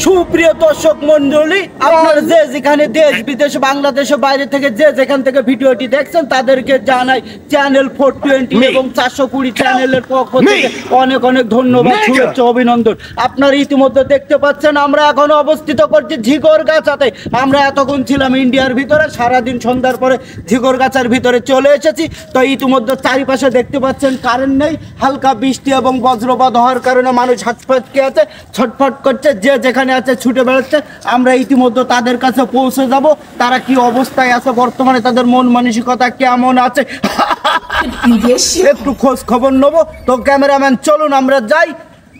সুপ্রিয় দর্শক মন্ডলী, আপনারা যে যেখানে দেশ বিদেশ বাংলাদেশে বাইরে থেকে যে যেখান থেকে ভিডিওটি দেখছেন তাদেরকে জানাই চ্যানেল 420 এবং 420 চ্যানেলের পক্ষ থেকে অনেক অনেক ধন্যবাদ, শুভেচ্ছা, অভিনন্দন। আপনারা ইতিমধ্যে দেখতে পাচ্ছেন আমরা এখন অবস্থিত করছি ঝিকরগাছাতে। আমরা এতক্ষণ ছিলাম ইন্ডিয়ার ভিতরে, সারাদিন সন্ধ্যার পরে ঝিকরগাছার ভিতরে চলে এসেছি। তো ইতিমধ্যে চারিপাশে দেখতে পাচ্ছেন কারেন্ট নেই, হালকা বৃষ্টি এবং বজ্রপাত হওয়ার কারণে মানুষ হাঁটফাটকে আছে, ছটফট করছে, যে যেখানে আছে ছুটে বেড়াচ্ছে। আমরা ইতিমধ্যে তাদের কাছে পৌঁছে যাব, তারা কি অবস্থায় আছে বর্তমানে, তাদের মন মানসিকতা কেমন আছে একটু খোঁজ খবর নেবো। তো ক্যামেরাম্যান চলুন আমরা যাই,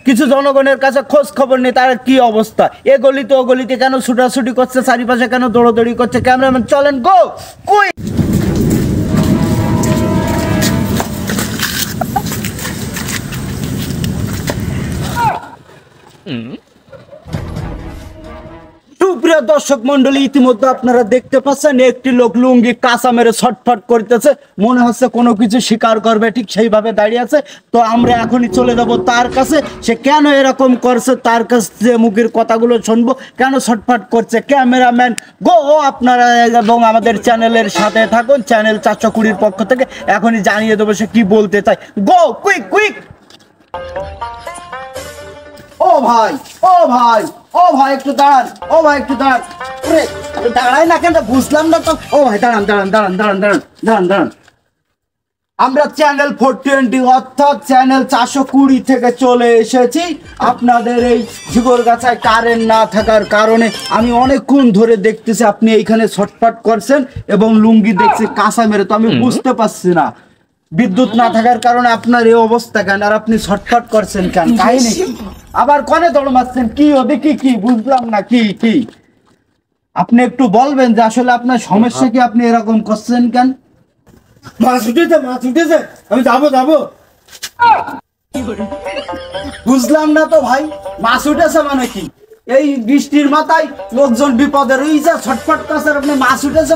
কিছু জনগণের কাছে খোঁজ খবর নেই তার কি অবস্থা, এ গলিতে ও গলিতে কেন ছুটাছুটি করছে, চারিপাশে কেন দৌড়াদৌড়ি করছে। ক্যামেরাম্যান চলেন, গো কুইক। সুপ্রিয় দর্শক মন্ডলী, ইতিমধ্যে আপনারা দেখতে পাচ্ছেন একটি লোক লুঙ্গি কাঁচা মেরে ছটফট করতেছে, মনে হচ্ছে কোনো কিছু স্বীকার করবে, ঠিক সেইভাবে দাঁড়িয়ে আছে। তো আমরা এখনই চলে যাব তার কাছে, সে কেন এরকম করছে, তার কাছে মুখের কথাগুলো শুনবো, কেন ছটফট করছে। ক্যামেরাম্যান গো, আপনারা এবং আমাদের চ্যানেলের সাথে থাকুন, চ্যানেল 420 পক্ষ থেকে এখনই জানিয়ে দেবো সে কি বলতে চায়। গো কুইক কুইক। ও ভাই, ও ভাই, ও ভাই একটু দাঁড়ান, ও ভাই একটু দাঁড়ান। দাঁড়াই না কেন বুঝলাম না তো। ও ভাই দাঁড়ান দাঁড়ান দাঁড়ান দাঁড়ান দাঁড়ান দাঁড়ান দাঁড়ান। আমরা চ্যানেল 420 অর্থাৎ চ্যানেল 420 থেকে চলে এসেছি। আপনাদের এই ঝিকরগাছায় কারেন্ট না থাকার কারণে আমি অনেকক্ষণ ধরে দেখতেছি আপনি এইখানে ছটফট করছেন এবং লুঙ্গি দেখছি কাঁচা মেরে, তো আমি বুঝতে পারছি না বিদ্যুৎ না থাকার কারণে আপনার এই অবস্থা কেন, আর আপনি ছটফট করছেন কেন, কাহিনী আবার কনে দৌড় মারছেন কি, ওদিকে কি বুঝলাম না, কি কি আপনি একটু বলবেন যে আসলে আপনার সমস্যা কি, আপনি এরকম করছেন কেন? মাছ উঠেছে, মাছ উঠেছে, আমি যাবো যাবো। বুঝলাম না তো ভাই, মাছ উঠেছে মানে কি? এই বৃষ্টির মাথায় লোকজন বিপদে রয়েছে, ছটফট করছেন, আপনি মাছ উঠেছে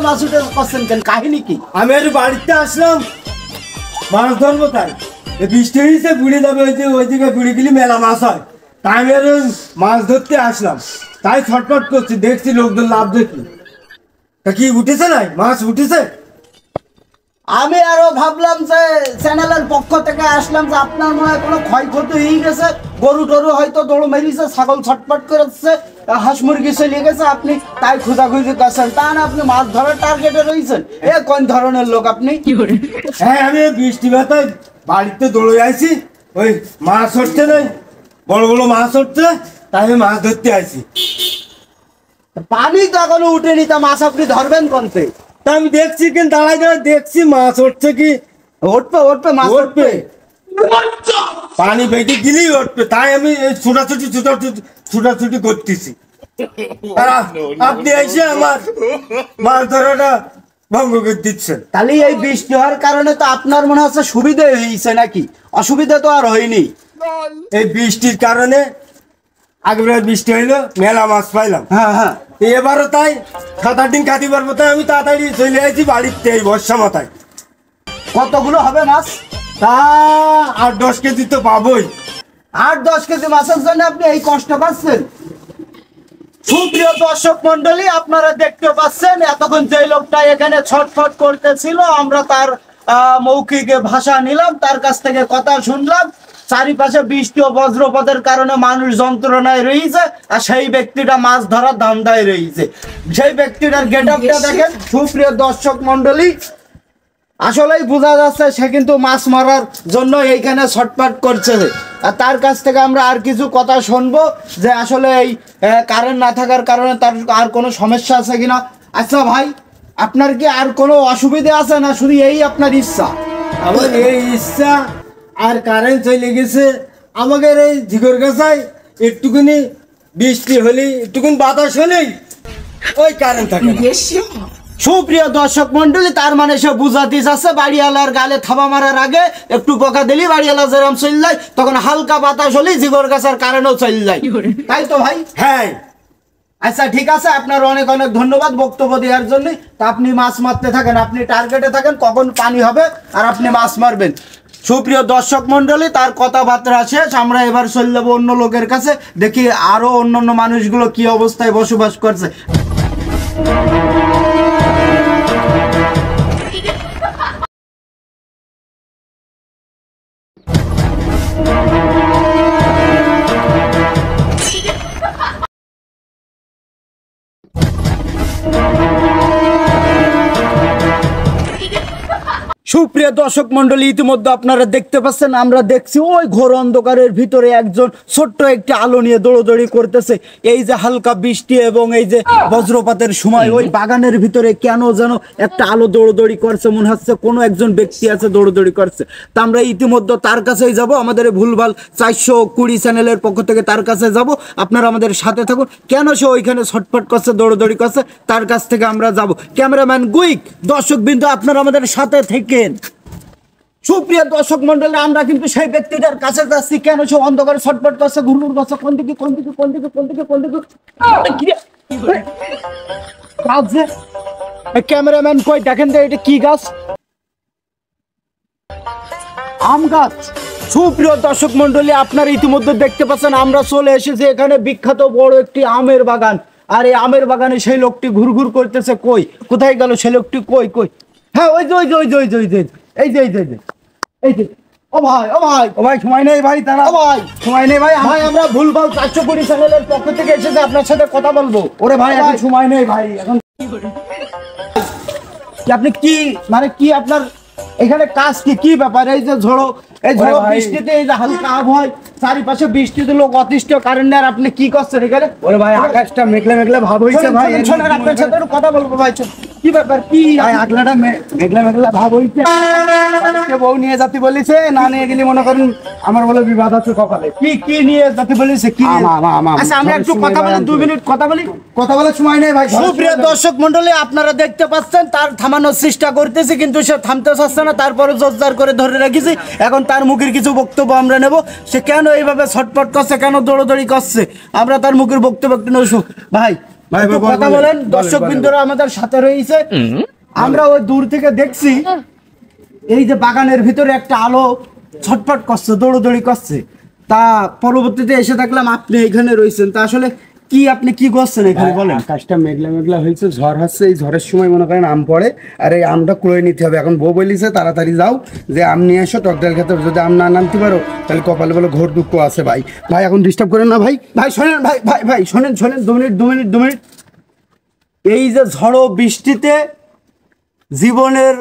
করছেন কেন, কাহিনী কি? আমি একটু বাড়িতে আসলাম মাছ ধরবো, তাই বৃষ্টি হয়েছে, বুড়ে যাবে, ওইদিকে বুড়ে গেলে মেলা মাছ হয়, তাই আমি আর মাছ ধরতে আসলাম, তাই ছটফট করছি, দেখছি লোকজন লাভ দেখি। তা কি উঠেছে নাই, মাছ উঠেছে? আমি আরো ভাবলাম যে চ্যানেলের পক্ষ থেকে আসলাম যে আপনার মনে হয় কোনো ক্ষয়ক্ষতি হয়ে গেছে, গরু টরু হয়তো দৌড় মেরিয়েছে, ছাগল ছটফট করেছে, হাঁস মুরগি চলে গেছে, আপনি তাই খোঁজাখুঁজি করছেন, তা না আপনি মাছ ধরার টার্গেটে রয়েছেন। এ কোন ধরনের লোক আপনি? হ্যাঁ, আমি বৃষ্টি মাথায় বাড়িতে দৌড়ে আইছি, ওই মাছ হচ্ছে নাই, বড় বড় মাছ হচ্ছে, তাই আমি মাছ ধরতে আইছি। পানি তো এখনো উঠেনি, তা মাছ আপনি ধরবেন কোনতে? তা আমি দেখছি কিন্তু দাঁড়াই দাঁড়াই দেখছি মাছ উঠছে, কি উঠবে উঠবে মাছ উঠবে, পানি বেঁধে গেলেই উঠবে, তাই আমি ছুটাছুটি করতেছি। আপনি এসে আমার মাছ ধরাটা ভঙ্গ করে দিচ্ছেন। তাহলে এই বৃষ্টি হওয়ার কারণে তো আপনার মনে হচ্ছে সুবিধা হয়েছে নাকি? অসুবিধা তো আর হয়নি। এই বৃষ্টির কারণে আগের বৃষ্টি হইলো, মেলা মাছ পাইলাম। হ্যাঁ হ্যাঁ, এবারও তাই 7-8 দিন খাতে পারবো, তাই আমি তাড়াতাড়ি চলে আসছি বাড়িতে এই বর্ষা মাথায়। কতগুলো হবে মাছ? তা 8-10 কেজি তো পাবোই। 8-10 কেজি মাছের জন্য আপনি এই কষ্ট পাচ্ছেন? সুপ্রিয় দর্শক মন্ডলী, আপনারা দেখতে পাচ্ছেন এতক্ষণ যে লোকটা এখানে ছটফট করতেছিল, আমরা তার মৌখিক ভাষা নিলাম, তার কাছ থেকে কথা শুনলাম। চারিপাশে বৃষ্টি ও বজ্রপাতের কারণে মানুষ যন্ত্রণায় রয়েছে, আর সেই ব্যক্তিটা মাছ ধরার ধান্দায় রয়েছে। সেই ব্যক্তিটার গেট আপটা দেখেন সুপ্রিয় দর্শক মন্ডলী, আসলেই বোঝা যাচ্ছে সে কিন্তু মাছ মারার জন্য এইখানে ছটফট করছে। আর তার কাছ থেকে আমরা আর কিছু কথা শুনবো যে আসলে এই কারেন্ট না থাকার কারণে তার আর কোনো সমস্যা আছে কিনা। আচ্ছা ভাই, আপনার কি আর কোনো অসুবিধা আছে না শুধু এই আপনার ইচ্ছা? আমার এই ইচ্ছা, আর কারেন্ট চলে গেছে আমাদের এই ঝিকরগাছায়, একটুখানি বৃষ্টি হলেই, একটুখানি বাতাস হলেই ওই কারেন্ট থাকে না। সুপ্রিয় দর্শক মন্ডলী, তার মানে সে বুঝাতে চাচ্ছে বাড়িওয়ালার গালে থাবা মারার আগে একটু বকা দিলি বাড়িওয়ালা যেরকম চল যায়, তখন হালকা বাতাস হলেই ঝিকরগাছার কারেন্টও চল যায়, তাই তো ভাই? হ্যাঁ। আচ্ছা ঠিক আছে, আপনার অনেক অনেক ধন্যবাদ বক্তব্য দেওয়ার জন্য। তা আপনি মাছ মারতে থাকেন, আপনি টার্গেটে থাকেন কখন পানি হবে আর আপনি মাছ মারবেন। সুপ্রিয় দর্শক মন্ডলী, তার কথাবার্তা শেষ। আমরা এবার চলে যাবো অন্য লোকের কাছে, দেখি আরো অন্যান্য মানুষগুলো কি অবস্থায় বসবাস করছে। সুপ্রিয় দর্শক মন্ডলী, ইতিমধ্যে আপনারা দেখতে পাচ্ছেন, আমরা দেখছি ওই ঘোর অন্ধকারের ভিতরে একজন ছোট্ট একটি আলো নিয়ে দৌড়দৌড়ি করতেছে। এই যে হালকা বৃষ্টি এবং এই যে বজ্রপাতের সময় ওই বাগানের ভিতরে কেন যেন একটা আলো দৌড়দৌড়ি করছে, মনে হচ্ছে কোনো একজন ব্যক্তি আছে দৌড়দৌড়ি করছে। তা আমরা ইতিমধ্যে তার কাছেই যাব, আমাদের ভুলভাল 420 চ্যানেলের পক্ষ থেকে তার কাছে যাব। আপনারা আমাদের সাথে থাকুন। কেন সে ওইখানে ছটফট করছে, দৌড়দৌড়ি করছে, তার কাছ থেকে আমরা যাব। ক্যামেরাম্যান গুইক, দর্শক বিন্দু আপনারা আমাদের সাথে থেকে। সুপ্রিয় দর্শক মন্ডলী, আমরা কিন্তু সেই ব্যক্তিটার কাছে যাচ্ছি। কেন সে অন্ধকারে ছটফট করছে, ঘুরঘুর করছে, কোন দিকে কোন দিকে কোন দিকে কোন দিকে কোন দিকে ক্যামেরাম্যান কই দেখেন তো এটা কি গাছ? আম গাছ। সুপ্রিয় দর্শক মন্ডলী, আপনারা ইতিমধ্যে দেখতে পাচ্ছেন আমরা চলে এসেছি এখানে বিখ্যাত বড় একটি আমের বাগান। আর এই আমের বাগানে সেই লোকটি ঘুরঘুর করতেছে। কই, কোথায় গেল সেই লোকটি? কই কই, হ্যাঁ ওই যে ওই যে ওই যে ওই যে ওই যে এই যে এই যে এই যে ও ভাই ও ভাই ও ভাই, সময় নেই ভাই, তারা ও ভাই সময় নেই ভাই। ভাই আমরা ভুলভাল 420 চ্যানেলের পক্ষ থেকে এসেছে আপনার সাথে কথা বলবো। ওরে ভাই এখন সময় নেই ভাই, এখন আপনি কি মানে কি আপনার এখানে কাজ কি কি ব্যাপার? এই যে ঝড়ো, এই ঝড়ো বৃষ্টিতে, এই যে হালকা আবহাওয়া, চারিপাশে বৃষ্টিতে লোক অতিষ্ঠ, কারেন্ট নেই, আর আপনি কি করছেন এখানে? ওরে ভাই আকাশটা মেঘলা মেঘলা ভাব হইছে ভাই, আপনার সাথে একটু কথা বলবো ভাই। কি ব্যাপার কি ভাই? আগলাটা মেঘলা মেঘলা ভাব হইছে, বউ নিয়ে যাতে বলিছে, না নিয়ে গেলে মনে করেন আমার বলে বিবাদ আছে কপালে। কি কি নিয়ে যাতে বলিছে? কি আচ্ছা আমরা একটু কথা বলি, 2 মিনিট কথা বলি, কথা বলার সময় নেই ভাই। সুপ্রিয় দর্শক মন্ডলী, আপনারা দেখতে পাচ্ছেন তার থামানোর চেষ্টা করতেছি, কিন্তু সে থামতে চাচ্ছে না। তারপরে জোরজার করে ধরে রেখেছি। এখন তার মুখের কিছু বক্তব্য আমরা নেব। সে কেন এইভাবে ছটফট করছে, কেন দৌড়দৌড়ি করছে, আমরা তার মুখের বক্তব্য একটু নেব। ভাই একটু কথা বলেন, দর্শক বিন্দুরা আমাদের সাথে রয়েছে। আমরা ওই দূর থেকে দেখছি এই যে বাগানের ভিতরে একটা আলো ছটফট করছে, দৌড়দৌড়ি করছে। তা পরবর্তীতে এসে দেখলাম আপনি এখানে রয়েছেন। তা আসলে কি আপনি কি করছেন এখানে বলেন? আকাশটা মেঘলা মেঘলা হয়েছে, ঝড় হচ্ছে। এই ঝড়ের সময় মনে করেন আম পড়ে, আর এই আমটা কুড়ে নিতে হবে। এখন বউ বলিছে তাড়াতাড়ি যাও, যে আম নিয়ে এসো টকডাল খেতে। যদি আম না নামতে পারো তাহলে কপালে বলে ঘোর দুঃখ আছে। ভাই ভাই এখন ডিস্টার্ব করেন না ভাই। ভাই শোনেন, ভাই ভাই ভাই শোনেন শোনেন, 2 মিনিট। এই যে ঝড়ো বৃষ্টিতে জীবনের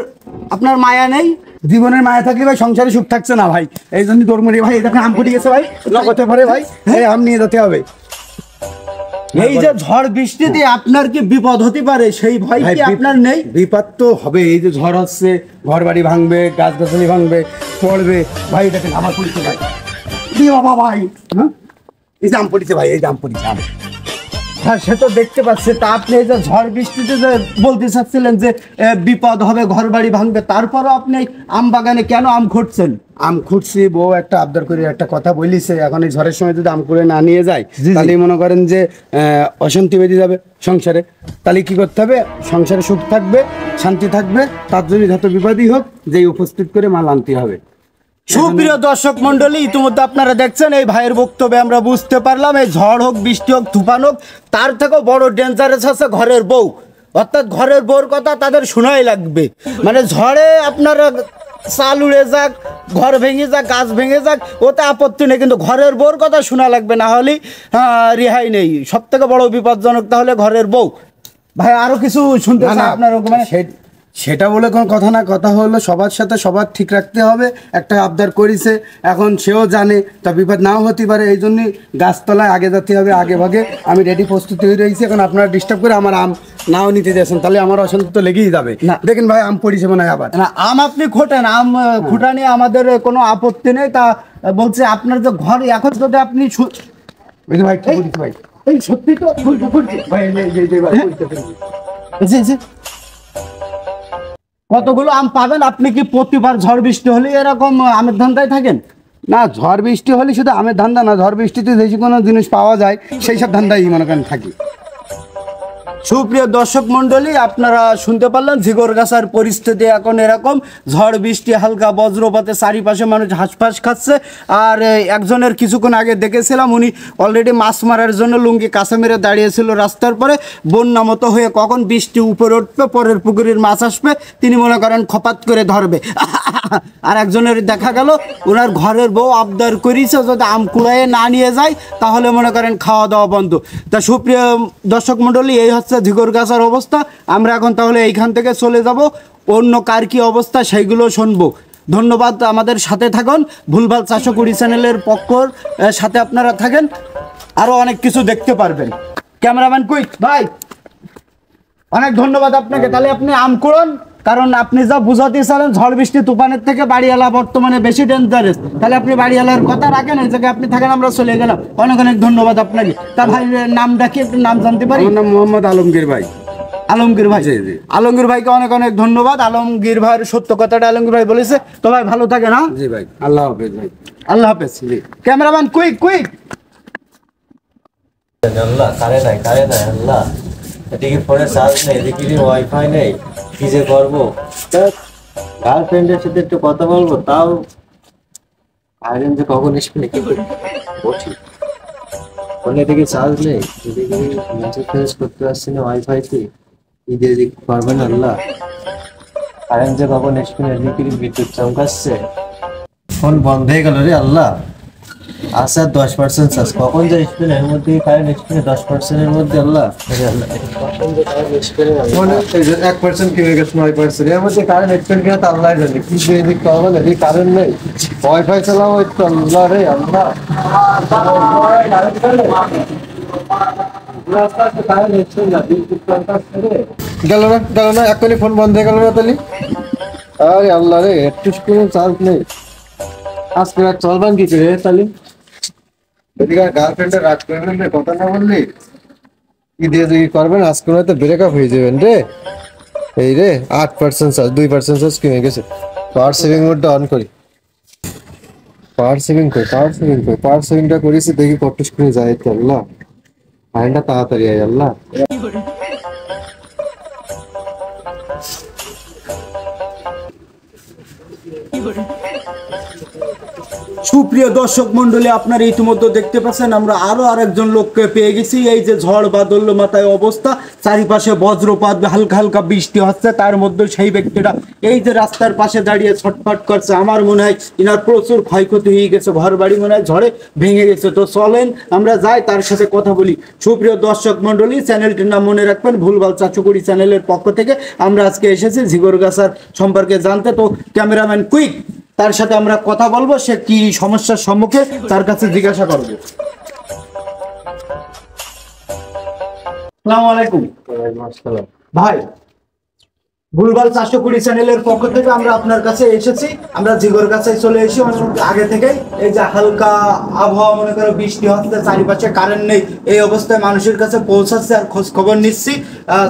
আপনার মায়া নেই? জীবনের মায়া থাকলে ভাই সংসারে সুখ থাকছে না ভাই, এই জন্য দৌড়মুড়ি ভাই। এই দেখেন আম ফুটে গেছে ভাই, লগতে পারে ভাই, এই আম নিয়ে যেতে হবে। এই যে ঝড় বৃষ্টিতে আপনার কি বিপদ হতে পারে, সেই ভয় কি আপনার নেই? বিপদ তো হবে, এই যে ঝড় হচ্ছে, ঘর বাড়ি ভাঙবে, গাছ গাছালি ভাঙবে, পড়বে ভাই। দেখেন আমার পড়িছে ভাই, বাবা ভাই, হ্যাঁ এই যে আম পড়িছে ভাই, এই যে আম পড়িছে আম। হ্যাঁ সে তো দেখতে পাচ্ছে। তা আপনি এই যে ঝড় বৃষ্টিতে যে বলতে চাচ্ছিলেন যে বিপদ হবে, ঘর বাড়ি ভাঙবে, তারপরও আপনি আম বাগানে কেন আম খুঁটছেন? আম খুঁটছি, বউ একটা আবদার করে একটা কথা বলিছে। এখন এই ঝড়ের সময় যদি আম করে না নিয়ে যায়, তাহলে মনে করেন যে অশান্তি বেঁধে যাবে সংসারে। তাহলে কি করতে হবে? সংসারে সুখ থাকবে, শান্তি থাকবে, তার জন্য যত বিপদই হোক যে উপস্থিত করে মাল আনতে হবে। সুপ্রিয় দর্শক মন্ডলী, ইতিমধ্যে আপনারা দেখছেন এই ভাইয়ের বক্তব্যে আমরা বুঝতে পারলাম এই ঝড় হোক, বৃষ্টি হোক, তুফান হোক, তার থেকেও বড় ডেঞ্জারাস আছে ঘরের বউ। অর্থাৎ ঘরের বউর কথা তাদের শোনাই লাগবে। মানে ঝড়ে আপনারা চাল উড়ে যাক, ঘর ভেঙে যাক, গাছ ভেঙে যাক, ওতে আপত্তি নেই, কিন্তু ঘরের বউর কথা শোনা লাগবে, না হলে রেহাই নেই। সব থেকে বড় বিপজ্জনক তাহলে ঘরের বউ। ভাই আরো কিছু শুনতে চাই আপনার, মানে সেটা বলে কোনো কথা না, কথা হলো সবার সাথে সবার ঠিক রাখতে হবে। একটা আবদার করেছে, এখন সেও জানে, তা বিপদ নাও হতে পারে। এই জন্যই গাছতলায় আগে যেতে হবে, আগে ভাগে আমি রেডি প্রস্তুতি হয়ে রয়েছি। এখন আপনারা ডিস্টার্ব করে আমার আম নাও নিতে যাচ্ছেন, তাহলে আমার অশান্তি তো লেগেই যাবে না। দেখেন ভাই আম পড়িছে মনে হয় আবার। না আম আপনি খোটেন, আম খুঁটা নিয়ে আমাদের কোনো আপত্তি নেই। তা বলছে আপনার যে ঘর এখন যদি আপনি ভাই কি বলিস ভাই, এই সত্যি তো ভাই কতগুলো আম পাবেন আপনি? কি প্রতিবার ঝড় বৃষ্টি হলে এরকম আমের ধান্দায় থাকেন? না, ঝড় বৃষ্টি হলে শুধু আমের ধান্দা না, ঝড় বৃষ্টিতে যে কোনো জিনিস পাওয়া যায় সেই সব ধান্দাই মনে করেন থাকি। সুপ্রিয় দর্শক মন্ডলী, আপনারা শুনতে পারলেন ঝিগরগাছার পরিস্থিতি এখন এরকম। ঝড় বৃষ্টি, হালকা বজ্রপাতে চারিপাশে মানুষ হাঁসফাঁস খাচ্ছে। আর একজনের কিছুক্ষণ আগে দেখেছিলাম, উনি অলরেডি মাছ মারার জন্য লুঙ্গি কাছে মেরে দাঁড়িয়েছিল রাস্তার পরে। বন্যা মতো হয়ে কখন বৃষ্টি উপরে উঠবে, পরের পুকুরের মাছ আসবে, তিনি মনে করেন খপাত করে ধরবে। আর একজনের দেখা গেল ওনার ঘরের বউ আবদার করেছে যদি আম কুড়াইয়ে না নিয়ে যায় তাহলে মনে করেন খাওয়া দাওয়া বন্ধ। তা সুপ্রিয় দর্শক মণ্ডলী, এই হচ্ছে ঝিগরগাছার অবস্থা। আমরা এখন তাহলে এইখান থেকে চলে যাব, অন্য কার কী অবস্থা সেইগুলো শুনবো। ধন্যবাদ, আমাদের সাথে থাকুন। ভুলভাল 420 চ্যানেলের পক্ষর সাথে আপনারা থাকেন, আরও অনেক কিছু দেখতে পারবেন। ক্যামেরাম্যান কুইক ভাই, অনেক ধন্যবাদ আপনাকে। তাহলে আপনি আম কুড়ন, কারণ আপনি যা বুঝাতে চালেন ঝড় বৃষ্টি তুফানের থেকে বাড়িওয়ালা বর্তমানে বেশি ডেঞ্জারাস। তাহলে আপনি বাড়িওয়ালার কথা রাখেন, এই জায়গায় আপনি থাকেন, আমরা চলে গেলাম। অনেক অনেক ধন্যবাদ আপনাকে। তা ভাই নামটা কি, একটু নাম জানতে পারি? আমার নাম মোহাম্মদ আলমগীর ভাই। আলমগীর ভাই, জি, জি। আলমগীর ভাইকে অনেক অনেক ধন্যবাদ। আলমগীর ভাইয়ের সত্য কথাটা আলমগীর ভাই বলেছে। তো ভাই ভালো থাকে না? জি ভাই, আল্লাহ হাফেজ ভাই। আল্লাহ হাফেজ। Cameraman quick quick. আল্লাহ কারে নাই আল্লাহ, এদিকে ফোনে চার্জ নেই, এদিকে ওয়াইফাই নেই, কি যে করবো। গার্লফ্রেন্ডের সাথে একটু কথা বলবো, তাও আয়রন যে কখন আসবে কি বলছি, ফোনে এদিকে চার্জ নেই, এদিকে মেসেজ ফেসেজ করতে পারছি না ওয়াইফাইতে, কি যে এদিকে করবেন আল্লাহ। কারেন্ট যে কখন আসবে, এদিকে বিদ্যুৎ চমকাচ্ছে, ফোন বন্ধ হয়ে গেল রে আল্লাহ। আচ্ছা 10% চার্জ, কখন যে স্পিন এর মধ্যে কারেন্ট স্পিন 10%-এর মধ্যে আল্লাহ, কখন যে কারেন্ট স্পিন মানে 1% কি হয়ে গেছে 9% এর মধ্যে কারেন্ট স্পিন কিনা তো আল্লাহ জানে। কি যে এদিক করবো না, এদিক কারেন্ট নেই, ওয়াইফাই চালাবো একটু আল্লাহ রে আল্লাহ। গেল না এখনই ফোন বন্ধ হয়ে গেল না তাহলে। আরে আল্লাহ রে, একটু স্ক্রিনে চার্জ নেই, আজকে রাত চলবান কি করে তাহলে। এদিকে গার্লফ্রেন্ডের রাত করবেন রে, কথা না বললি কি দিয়ে যদি করবেন, আজকে হয়তো ব্রেকআপ হয়ে যাবেন রে। এই রে 8% চার্জ, 2% চার্জ কমে গেছে। পাওয়ার সেভিং মোডটা অন করি, পাওয়ার সেভিংটা করেছি, দেখি কত স্ক্রিনে যায় তো আল্লাহ। কারেন্টটা তাড়াতাড়ি আয় আল্লাহ। সুপ্রিয় দর্শক মন্ডলী, আপনারা ইতিমধ্যে দেখতে পাচ্ছেন আমরা আরো আরেকজন লোককে পেয়ে গেছি। এই যে ঝড় বাদল মাথায় অবস্থা, চারিপাশে বজ্রপাত, হালকা হালকা বৃষ্টি হচ্ছে, তার মধ্যে সেই ব্যক্তিটা এই যে রাস্তার পাশে দাঁড়িয়ে ছটফট করছে। আমার মনে হয় ইনার প্রচুর ক্ষয়ক্ষতি হয়ে গেছে, ঘর বাড়ি মনে হয় ঝড়ে ভেঙে গেছে। তো চলেন আমরা যাই, তার সাথে কথা বলি। সুপ্রিয় দর্শক মন্ডলী, চ্যানেলটির নাম মনে রাখবেন ভুলভাল 420 চ্যানেলের পক্ষ থেকে আমরা আজকে এসেছি ঝিগরগাছার সম্পর্কে জানতে। তো ক্যামেরাম্যান কুইক, তার সাথে আমরা কথা বলবো, সে কি সমস্যার সম্মুখে তার কাছে জিজ্ঞাসা করবো। আসসালামু আলাইকুম ভাই, ভুলভাল 420 চ্যানেলের পক্ষ থেকে আমরা আপনার কাছে এসেছি। আমরা ঝিগরগাছায় চলে এসেছি অনেক আগে থেকেই। এই যে হালকা আবহাওয়া, মনে করো বৃষ্টি হচ্ছে, চারিপাশে কারেন্ট নেই, এই অবস্থায় মানুষের কাছে পৌঁছাচ্ছে আর খোঁজ খবর নিচ্ছি।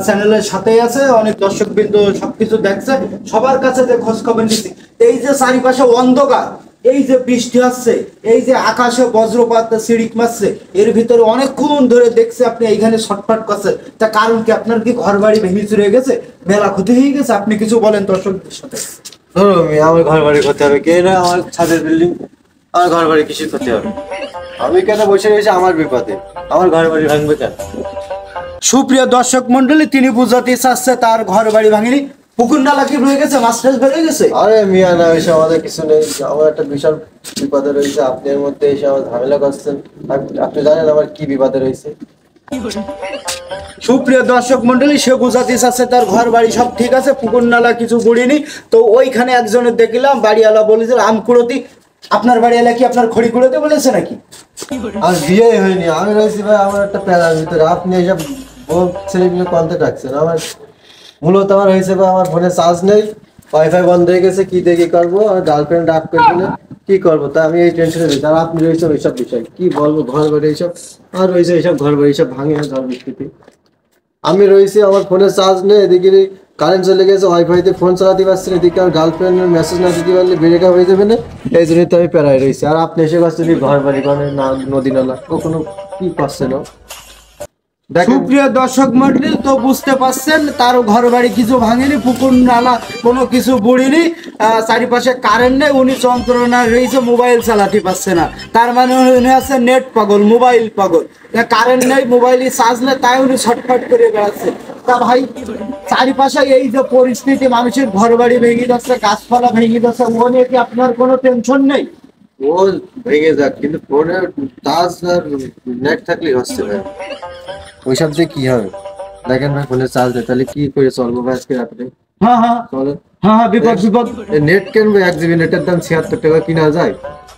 চ্যানেলের সাথেই আছে, অনেক দর্শক বিন্দু সবকিছু দেখছে, সবার কাছে যে খোঁজ খবর নিচ্ছি। এই যে চারিপাশে অন্ধকার, এই যে বৃষ্টি হচ্ছে, এই যে আকাশে বজ্রপাত সিঁড়িক মারছে, এর ভিতরে অনেকক্ষণ ধরে দেখছে আপনি এইখানে ছটফট করছে। তা কারণ কি, আপনার কি ঘর বাড়ি ভেঙে চুরে গেছে, মেলা ক্ষতি হয়ে গেছে? আপনি কিছু বলেন দর্শকদের সাথে। ধরো আমার ঘর বাড়ি করতে হবে, কে না আমার ছাদের বিল্ডিং, আমার ঘর বাড়ি কিছু করতে হবে। আমি কেন বসে রয়েছি আমার বিপদে, আমার ঘর বাড়ি ভাঙবে কেন? সুপ্রিয় দর্শক মন্ডলী, তিনি বুঝাতে চাচ্ছে তার ঘর বাড়ি ভাঙেনি, পুকুর নালা কি রয়ে গেছে, মাছ টাছ বেড়ে গেছে। আরে মিয়া না, এসে আমাদের কিছু নেই, আমার একটা বিশাল বিপদে রয়েছে। আপনি এর মধ্যে এসে আমার ঝামেলা করছেন, আপনি জানেন আমার কি বিপদে রয়েছে। সুপ্রিয় দর্শক মন্ডলী, সে বুঝাতে চাচ্ছে তার ঘর বাড়ি সব ঠিক আছে, পুকুর নালা কিছু বুড়িনি। তো ওইখানে একজনের দেখলাম বাড়িওয়ালা বলেছিল আম কুড়োতি। আপনার বাড়িওয়ালা কি আপনার খড়ি কুড়োতে বলেছে নাকি? আর বিয়ে হয়নি, আমি রয়েছি ভাই আমার একটা প্যারার ভিতরে। আপনি এইসব ছেলেগুলো কলতে ডাকছেন। আমার মূলত আমার হয়েছে ভাই, আমার ফোনে চার্জ নেই, ওয়াইফাই বন্ধ হয়ে গেছে, কি দেখি করবো, আমার গার্লফ্রেন্ড ডাক করে দিলে কি করবো, তা আমি এই টেনশনে রয়েছি। আর আপনি রয়েছেন ওইসব বিষয়, কি বলবো, ঘর বাড়ি এইসব, আর রয়েছে এইসব ঘর বাড়ি সব ভাঙে ঝড় বৃষ্টিতে। আমি রয়েছি, আমার ফোনে চার্জ নেই, এদিকে কারেন্ট চলে গেছে, ওয়াইফাইতে ফোন চালাতে পারছি না, এদিকে আমার গার্লফ্রেন্ডের মেসেজ না দিতে পারলে ব্রেকআপ হয়ে যাবে না, এই জন্যই তো আমি প্যারায় রয়েছি। আর আপনি এসে পাচ্ছেন ঘর বাড়ি মানে না নদী নালা, কখনো কি করছে না। দেখেন সুপ্রিয় দর্শক মন্ডলী, তো বুঝতে পারছেন তার ঘর বাড়ি কিছু ভাঙেনি, পুকুর নালা কোনো কিছু বুড়িনি, চারিপাশে কারেন্ট নেই, উনি যন্ত্রণা রয়েছে, মোবাইল চালাতে পারছে না। তার মানে উনি আছে নেট পাগল, মোবাইল পাগল। কারেন্ট নেই, মোবাইলে চার্জ নেই, তাই উনি ছটফট করে বেড়াচ্ছে। তা ভাই, চারিপাশে এই যে পরিস্থিতি, মানুষের ঘর বাড়ি ভেঙে যাচ্ছে, গাছপালা ভেঙে যাচ্ছে, ও নিয়ে কি আপনার কোনো টেনশন নেই? ও ভেঙে যাক, কিন্তু ফোনে টাচ আর নেট থাকলেই হচ্ছে ভাই। ওইসব দিয়ে কি হবে? দেখেন ভাই, ফোনে চার্জ নেই, তাহলে কি করে চলবো ভাই আজকে রাত্রে? হ্যাঁ হ্যাঁ চলে হ্যাঁ হ্যাঁ, বিপদ বিপদ। নেট কিনবো, 1 GB নেটের দাম 76 টাকা কিনা যায়।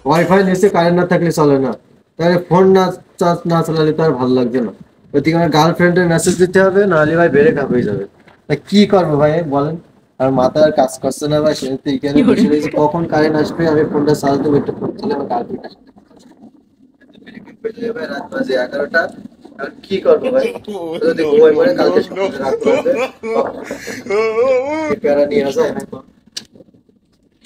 ওয়াইফাই নিচে কারেন্ট না থাকলে চলে না, তাহলে ফোন না চার্জ না চালালে তো আর ভালো লাগবে না। ওইদিকে আমার গার্লফ্রেন্ডের মেসেজ দিতে হবে, নাহলে ভাই বেড়ে খাপ হয়ে যাবে। তা কি করবো ভাই বলেন? আর মাথা আর কাজ করছে না ভাই, সেহেতু এখানে বসে রয়েছি, কখন কারেন্ট আসবে আমি ফোনটা চার্জ দেবো, একটু ফোন চালে আমার গার্লফ্রেন্ড আসবে। ভাই রাত বাজে 11টা, আর কি করবো ভাই? যদি ঘুমাই পড়ে কালকে সকালে রাত করবে, প্যারা নিয়ে আসা এখন।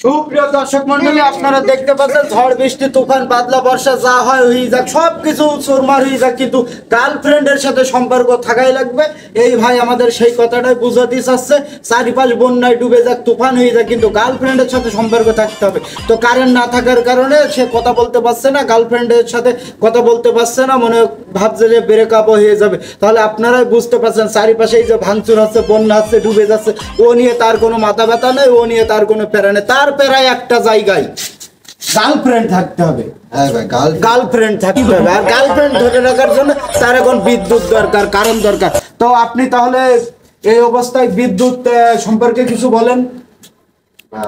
সুপ্রিয় দর্শক মন্ডলী, আপনারা দেখতে পাচ্ছেন ঝড় বৃষ্টি তুফান বাদলা বর্ষা যা হয় হয়ে যাক, সবকিছু চুরমার হয়ে যাক, কিন্তু গার্লফ্রেন্ডের সাথে সম্পর্ক থাকাই লাগবে। এই ভাই আমাদের সেই কথাটাই বুঝাতে চাচ্ছে, চারিপাশ বন্যায় ডুবে যাক, তুফান হয়ে যাক, কিন্তু গার্লফ্রেন্ডের সাথে সম্পর্ক থাকতে হবে। তো কারেন্ট না থাকার কারণে সে কথা বলতে পারছে না, গার্লফ্রেন্ডের সাথে কথা বলতে পারছে না, মনে ভাবছে যে ব্রেকআপ হয়ে যাবে। তাহলে আপনারাই বুঝতে পারছেন চারিপাশে এই যে ভাঙচুর হচ্ছে, বন্যা হচ্ছে, ডুবে যাচ্ছে, ও নিয়ে তার কোনো মাথা ব্যথা নেই, ও নিয়ে তার কোনো প্যারা নেই। তার প্যারায় একটা জায়গায় গার্লফ্রেন্ড থাকতে হবে। হ্যাঁ ভাই, গার্লফ্রেন্ড থাকতে হবে, আর গার্লফ্রেন্ড ধরে রাখার জন্য তার এখন বিদ্যুৎ দরকার, কারেন্ট দরকার। তো আপনি তাহলে এই অবস্থায় বিদ্যুৎ সম্পর্কে কিছু বলেন।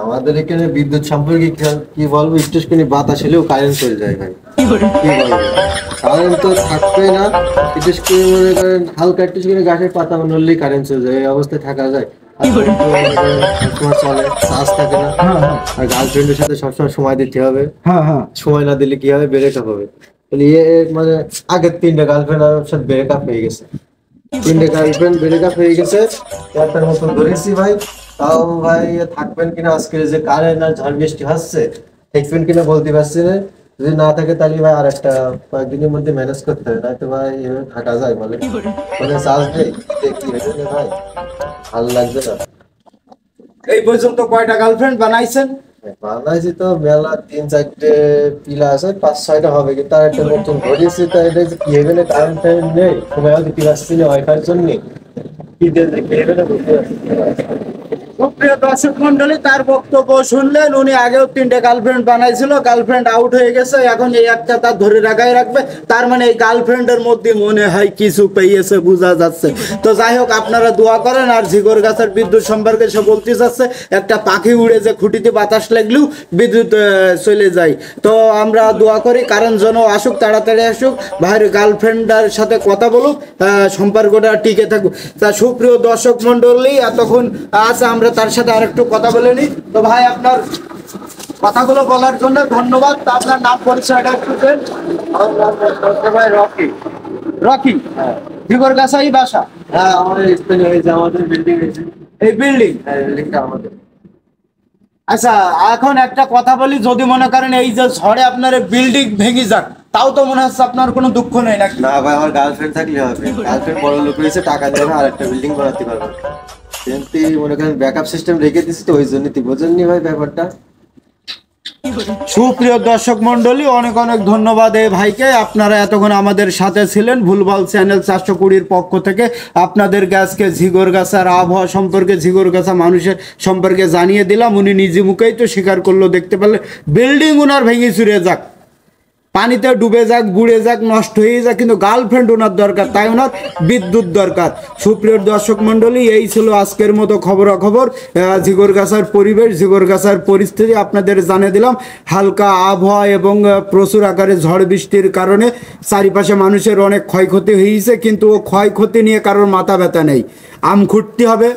আমাদের এখানে বিদ্যুৎ সম্পর্কে কি বলবো, একটুখানি বাতাস হলেও কারেন্ট চলে যায় ভাই। কি বলবো, কারেন্ট তো থাকবে না, একটুখানি মনে করেন হালকা একটুখানি গাছের পাতা নড়লেই কারেন্ট চলে যায়, এই অবস্থায় থাকা যায়? সবসময় চলে, চার্জ থাকে না। আর গার্লফ্রেন্ডের সাথে সবসময় সময় দিতে হবে, হ্যাঁ হ্যাঁ, সময় না দিলে কি হবে, ব্রেকআপ হবে। তাহলে মানে আগের 3টা গার্লফ্রেন্ড আমার সাথে ব্রেকআপ হয়ে গেছে, 3টে গার্লফ্রেন্ড ব্রেকআপ হয়ে গেছে, একটার মতন ধরেছি ভাই। তাও ভাই থাকবেন কিনা, আজকে যে কারেন্ট আর ঝড় বৃষ্টি হচ্ছে, থাকবেন কিনা বলতে পারছি না। যদি না থাকে তাহলে ভাই আর একটা কয়েকদিনের মধ্যে ম্যানেজ করতে হবে, নয়তো ভাই এভাবে থাকা যায় বলে? মানে চার্জ নেই, কি হয়েছে ভাই, ভালো লাগবে না। এই পর্যন্ত কয়টা গার্লফ্রেন্ড বানাইছেন? বাংলাদেশে তো মেলা 3-4টে পিলা আছে, 5-6টা হবে, কিন্তু আর একটা নতুন ধরেছি। তা এটা যে কি হবে না, কারেন্ট নেই, সময় দিতে পারছি না ওয়াইফাইয়ের জন্য, কি দিয়ে কি হবে না বুঝতে পারছি না। সুপ্রিয় দর্শক মন্ডলী, তার বক্তব্য শুনলেন। উনি আগেও 3টে গার্লফ্রেন্ড বানাইছিল, গার্লফ্রেন্ড আউট হয়ে গেছে, এখন এই একটা তার ধরে রাখাই রাখবে। তার মানে এই গার্লফ্রেন্ডের মধ্যে মনে হয় কিছু পেয়েছে, বোঝা যাচ্ছে। তো যাই হোক, আপনারা দোয়া করেন। আর ঝিগর গাছের বিদ্যুৎ সম্পর্কে সে বলতে চাচ্ছে, একটা পাখি উড়ে যে খুঁটিতে বাতাস লাগলেও বিদ্যুৎ চলে যায়। তো আমরা দোয়া করি কারণ যেন আসুক, তাড়াতাড়ি আসুক, ভাইয়ের গার্লফ্রেন্ডের সাথে কথা বলুক, সম্পর্কটা টিকে থাকুক। তা সুপ্রিয় দর্শক মন্ডলী, এতক্ষণ আছে আমরা তার সাথে আরেকটু কথা বলে নিই। তো ভাই, আপনার কথাগুলো বলার জন্য ধন্যবাদ। তা আপনার নাম পরিচয়টা একটু দেন। আমার নাম ভাই রকি। রকি, ঝিগর গাছাই বাসা? হ্যাঁ, আমাদের স্পেনে হয়েছে, আমাদের বিল্ডিং হয়েছে। এই বিল্ডিং? হ্যাঁ, বিল্ডিংটা আমাদের। আচ্ছা, এখন একটা কথা বলি, যদি মনে করেন এই যে ঝড়ে আপনার বিল্ডিং ভেঙে যাক, তাও তো মনে হচ্ছে আপনার কোনো দুঃখ নেই নাকি? না ভাই, আমার গার্লফ্রেন্ড থাকলে হবে। গার্লফ্রেন্ড বড় লোক হয়েছে, টাকা দেবে, আর একটা বিল্ডিং বানাতে পারবে। কিন্তু মনে করেন ব্যাকআপ সিস্টেম রেখে দিচ্ছি, তো ওই জন্য বোঝেননি ভাই ব্যাপারটা। সুপ্রিয় দর্শক মন্ডলী, অনেক অনেক ধন্যবাদ এই ভাইকে। আপনারা এতক্ষণ আমাদের সাথে ছিলেন। ভুলভাল চ্যানেল 420 পক্ষ থেকে আপনাদের আজকে ঝিগরগাছার আবহাওয়া সম্পর্কে, ঝিগরগাছা মানুষের সম্পর্কে জানিয়ে দিলাম। উনি নিজে মুখেই তো স্বীকার করলো, দেখতে পারলে বিল্ডিং ওনার ভেঙে চুরে যাক, পানিতে ডুবে যাক, বুড়ে যাক, নষ্ট হয়ে যাক, কিন্তু গার্লফ্রেন্ড ওনার দরকার, তাই ওনার বিদ্যুৎ দরকার। সুপ্রিয় দর্শক মন্ডলী, এই ছিল আজকের মতো খবরাখবর। ঝিগরগাছার পরিবেশ, ঝিগরগাছার পরিস্থিতি আপনাদের জানিয়ে দিলাম। হালকা আবহাওয়া এবং প্রচুর আকারে ঝড় বৃষ্টির কারণে চারিপাশে মানুষের অনেক ক্ষয়ক্ষতি হয়েছে, কিন্তু ও ক্ষয়ক্ষতি নিয়ে কারোর মাথা ব্যথা নেই। আম খুঁটতে হবে,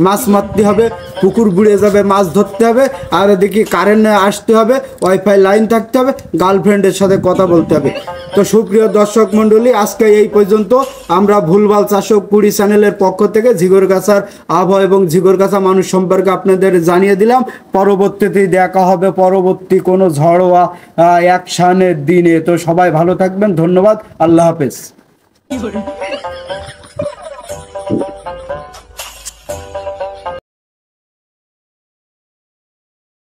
মাছ মারতে হবে, পুকুর বুড়ে যাবে, মাছ ধরতে হবে, আর এদিকে কারেন্ট আসতে হবে, ওয়াইফাই লাইন থাকতে হবে, গার্লফ্রেন্ডের সাথে কথা বলতে হবে। তো সুপ্রিয় দর্শক মণ্ডলী, আজকে এই পর্যন্ত। আমরা ভুলভাল 420 চ্যানেলের পক্ষ থেকে ঝিগরগাছার আবহাওয়া এবং ঝিগরগাছা মানুষ সম্পর্কে আপনাদের জানিয়ে দিলাম। পরবর্তীতে দেখা হবে পরবর্তী কোনো ঝড়োয়া অ্যাকশানের দিনে। তো সবাই ভালো থাকবেন, ধন্যবাদ, আল্লাহ হাফেজ।